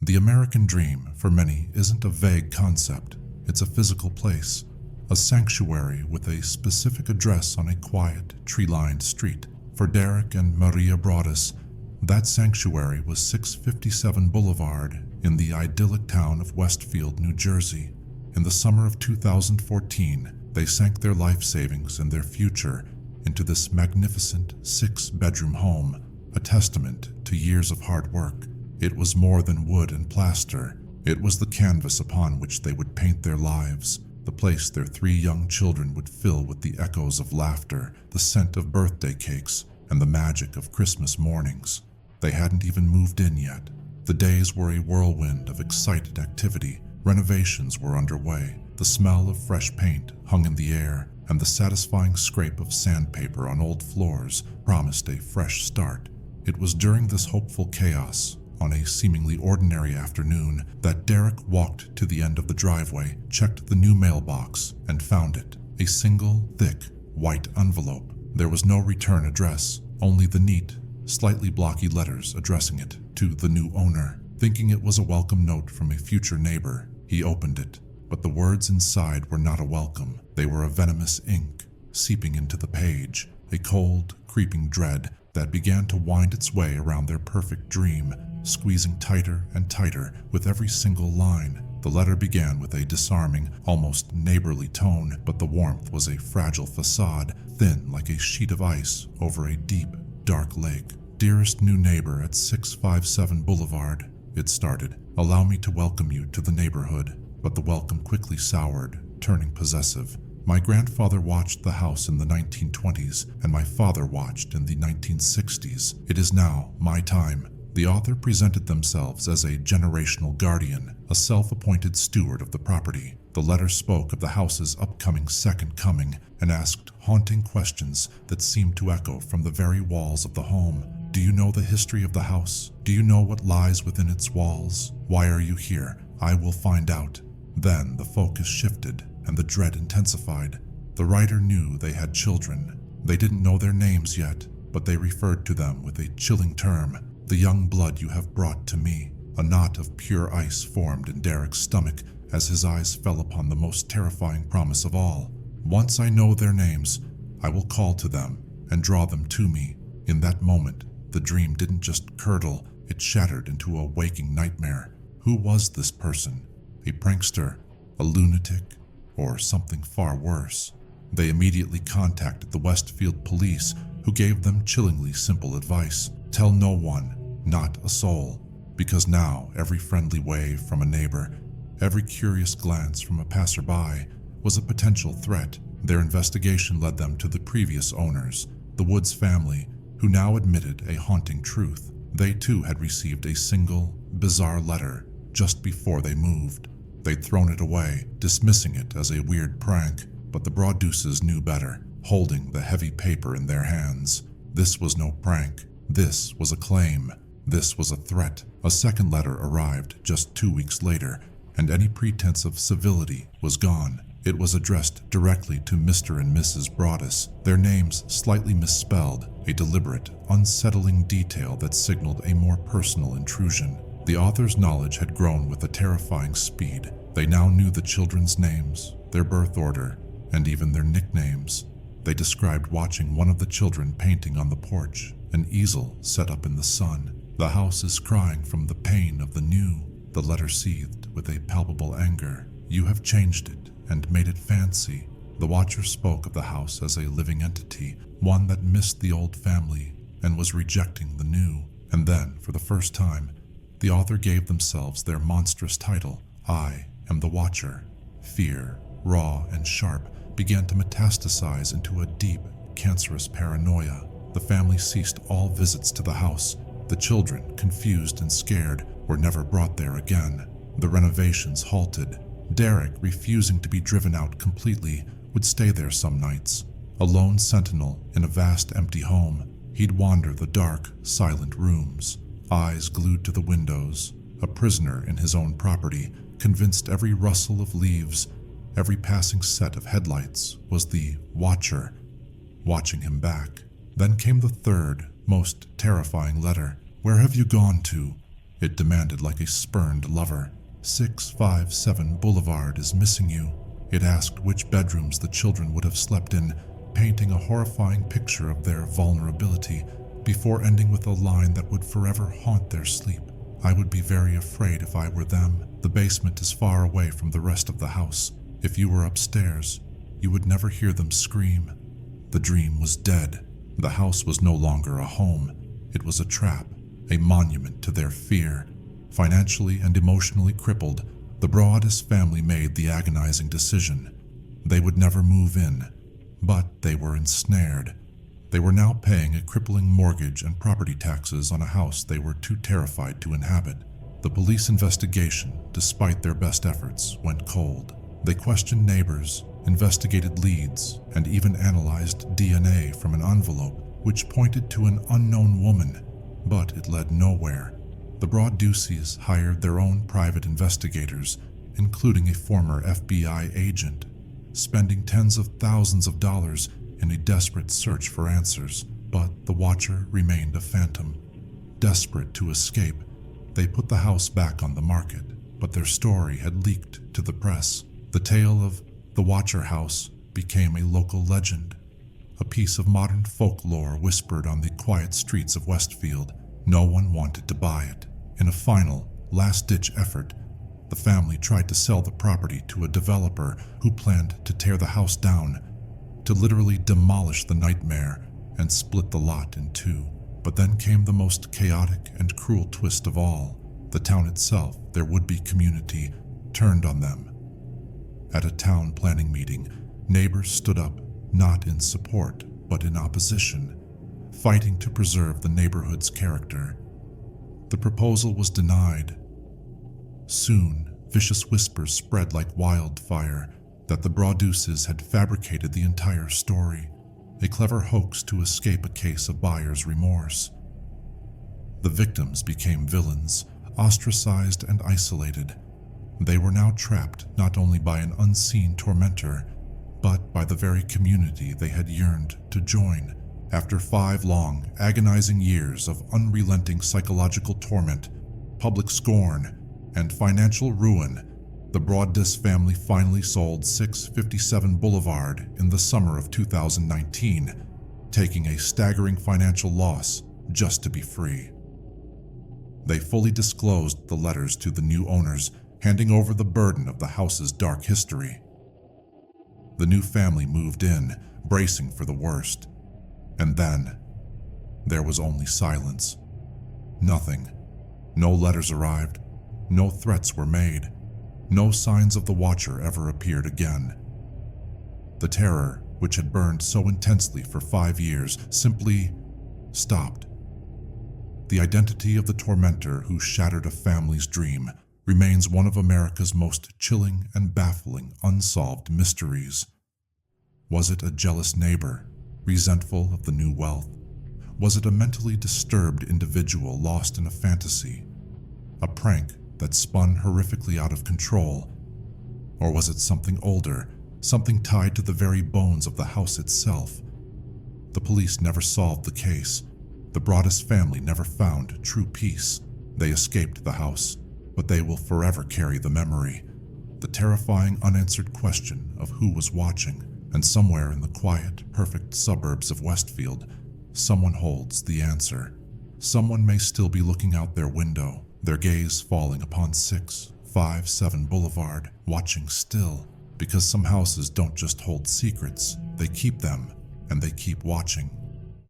The American dream, for many, isn't a vague concept. It's a physical place, a sanctuary with a specific address on a quiet, tree-lined street. For Derek and Maria Broaddus, that sanctuary was 657 Boulevard in the idyllic town of Westfield, New Jersey. In the summer of 2014, they sank their life savings and their future into this magnificent 6-bedroom home, a testament to years of hard work. It was more than wood and plaster. It was the canvas upon which they would paint their lives, the place their 3 young children would fill with the echoes of laughter, the scent of birthday cakes, and the magic of Christmas mornings. They hadn't even moved in yet. The days were a whirlwind of excited activity. Renovations were underway. The smell of fresh paint hung in the air, and the satisfying scrape of sandpaper on old floors promised a fresh start. It was during this hopeful chaos, on a seemingly ordinary afternoon, that Derek walked to the end of the driveway, checked the new mailbox, and found it. A single, thick, white envelope. There was no return address, only the neat, slightly blocky letters addressing it to the new owner. Thinking it was a welcome note from a future neighbor, he opened it. But the words inside were not a welcome. They were a venomous ink seeping into the page, a cold, creeping dread that began to wind its way around their perfect dream, squeezing tighter and tighter with every single line. The letter began with a disarming, almost neighborly tone, but the warmth was a fragile facade, thin like a sheet of ice over a deep, dark lake. "Dearest new neighbor at 657 Boulevard," it started. "Allow me to welcome you to the neighborhood." But the welcome quickly soured, turning possessive. "My grandfather watched the house in the 1920s, and my father watched in the 1960s. It is now my time." The author presented themselves as a generational guardian, a self-appointed steward of the property. The letter spoke of the house's upcoming second coming and asked haunting questions that seemed to echo from the very walls of the home. "Do you know the history of the house? Do you know what lies within its walls? Why are you here? I will find out." Then the focus shifted and the dread intensified. The writer knew they had children. They didn't know their names yet, but they referred to them with a chilling term: "The young blood you have brought to me." A knot of pure ice formed in Derek's stomach as his eyes fell upon the most terrifying promise of all. "Once I know their names, I will call to them and draw them to me." In that moment, the dream didn't just curdle, it shattered into a waking nightmare. Who was this person? A prankster? A lunatic? Or something far worse? They immediately contacted the Westfield police, who gave them chillingly simple advice. Tell no one, not a soul, because now every friendly wave from a neighbor, every curious glance from a passerby was a potential threat. Their investigation led them to the previous owners, the Woods family, who now admitted a haunting truth. They too had received a single, bizarre letter just before they moved. They'd thrown it away, dismissing it as a weird prank, but the Broadduses knew better, holding the heavy paper in their hands. This was no prank. This was a claim. This was a threat. A second letter arrived just 2 weeks later, and any pretense of civility was gone. It was addressed directly to Mr. and Mrs. Broaddus, their names slightly misspelled, a deliberate, unsettling detail that signaled a more personal intrusion. The author's knowledge had grown with a terrifying speed. They now knew the children's names, their birth order, and even their nicknames. They described watching one of the children painting on the porch, an easel set up in the sun. "The house is crying from the pain of the new," the letter seethed with a palpable anger. "You have changed it and made it fancy." The watcher spoke of the house as a living entity, one that missed the old family and was rejecting the new. And then, for the first time, the author gave themselves their monstrous title. "I am the Watcher." Fear, raw and sharp, began to metastasize into a deep, cancerous paranoia. The family ceased all visits to the house. The children, confused and scared, were never brought there again. The renovations halted. Derek, refusing to be driven out completely, would stay there some nights. A lone sentinel in a vast empty home, he'd wander the dark, silent rooms, eyes glued to the windows, a prisoner in his own property, convinced every rustle of leaves, every passing set of headlights was the Watcher, watching him back. Then came the third, most terrifying letter. "Where have you gone to? It demanded like a spurned lover. 657 Boulevard is missing you. It asked which bedrooms the children would have slept in, painting a horrifying picture of their vulnerability before ending with a line that would forever haunt their sleep. I would be very afraid if I were them. The basement is far away from the rest of the house. If you were upstairs, you would never hear them scream. The dream was dead. The house was no longer a home. It was a trap, a monument to their fear. Financially and emotionally crippled, the Broaddus family made the agonizing decision. They would never move in, but they were ensnared. They were now paying a crippling mortgage and property taxes on a house they were too terrified to inhabit. The police investigation, despite their best efforts, went cold. They questioned neighbors, investigated leads, and even analyzed DNA from an envelope which pointed to an unknown woman, but it led nowhere. The Broadduses hired their own private investigators, including a former FBI agent, spending tens of thousands of dollars in a desperate search for answers. But the Watcher remained a phantom. Desperate to escape, they put the house back on the market, but their story had leaked to the press. The tale of the Watcher house became a local legend, a piece of modern folklore whispered on the quiet streets of Westfield. No one wanted to buy it. In a final, last-ditch effort, the family tried to sell the property to a developer who planned to tear the house down, to literally demolish the nightmare and split the lot in two. But then came the most chaotic and cruel twist of all. The town itself, their would-be community, turned on them. At a town planning meeting, neighbors stood up, not in support, but in opposition, fighting to preserve the neighborhood's character. The proposal was denied. Soon, vicious whispers spread like wildfire that the Broadduses had fabricated the entire story, a clever hoax to escape a case of buyer's remorse. The victims became villains, ostracized and isolated. They were now trapped not only by an unseen tormentor, but by the very community they had yearned to join. After 5 long, agonizing years of unrelenting psychological torment, public scorn, and financial ruin, the Broaddus family finally sold 657 Boulevard in the summer of 2019, taking a staggering financial loss just to be free. They fully disclosed the letters to the new owners, handing over the burden of the house's dark history. The new family moved in, bracing for the worst. And then, there was only silence. Nothing. No letters arrived. No threats were made. No signs of the Watcher ever appeared again. The terror, which had burned so intensely for 5 years, simply stopped. The identity of the tormentor who shattered a family's dream remains one of America's most chilling and baffling unsolved mysteries. Was it a jealous neighbor, resentful of the new wealth? Was it a mentally disturbed individual lost in a fantasy? A prank that spun horrifically out of control? Or was it something older, something tied to the very bones of the house itself? The police never solved the case. The Broaddus family never found true peace. They escaped the house, but they will forever carry the memory, the terrifying unanswered question of who was watching. And somewhere in the quiet, perfect suburbs of Westfield, someone holds the answer. Someone may still be looking out their window, their gaze falling upon 657 Boulevard, watching still, because some houses don't just hold secrets, they keep them, and they keep watching.